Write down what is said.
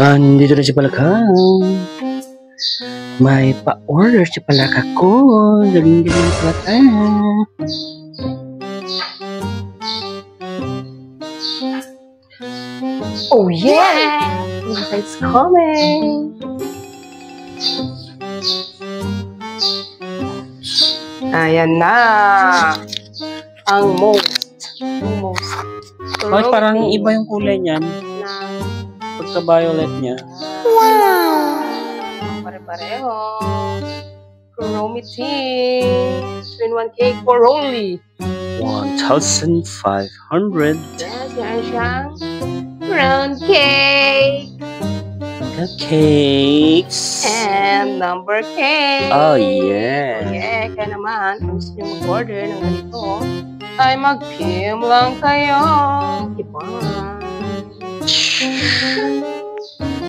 Andito na si Palaka. May pa-order si Palaka ko. Galing-galing Palaka. Oh yeah! It's coming! Ayan na! Ang most. Bakit parang iba yung kulay niyan? Pagka-violet niya. Wow! Pare-pareho. Chromatin. 3-in-1 cake for only 1,500. Yes, yan siyang round cake. Cupcakes. And number cake. Oh, yeah. Yeah, kaya naman, kung gusto nyo mag-order ng ganito, ay mag-PM lang kayo. Diba?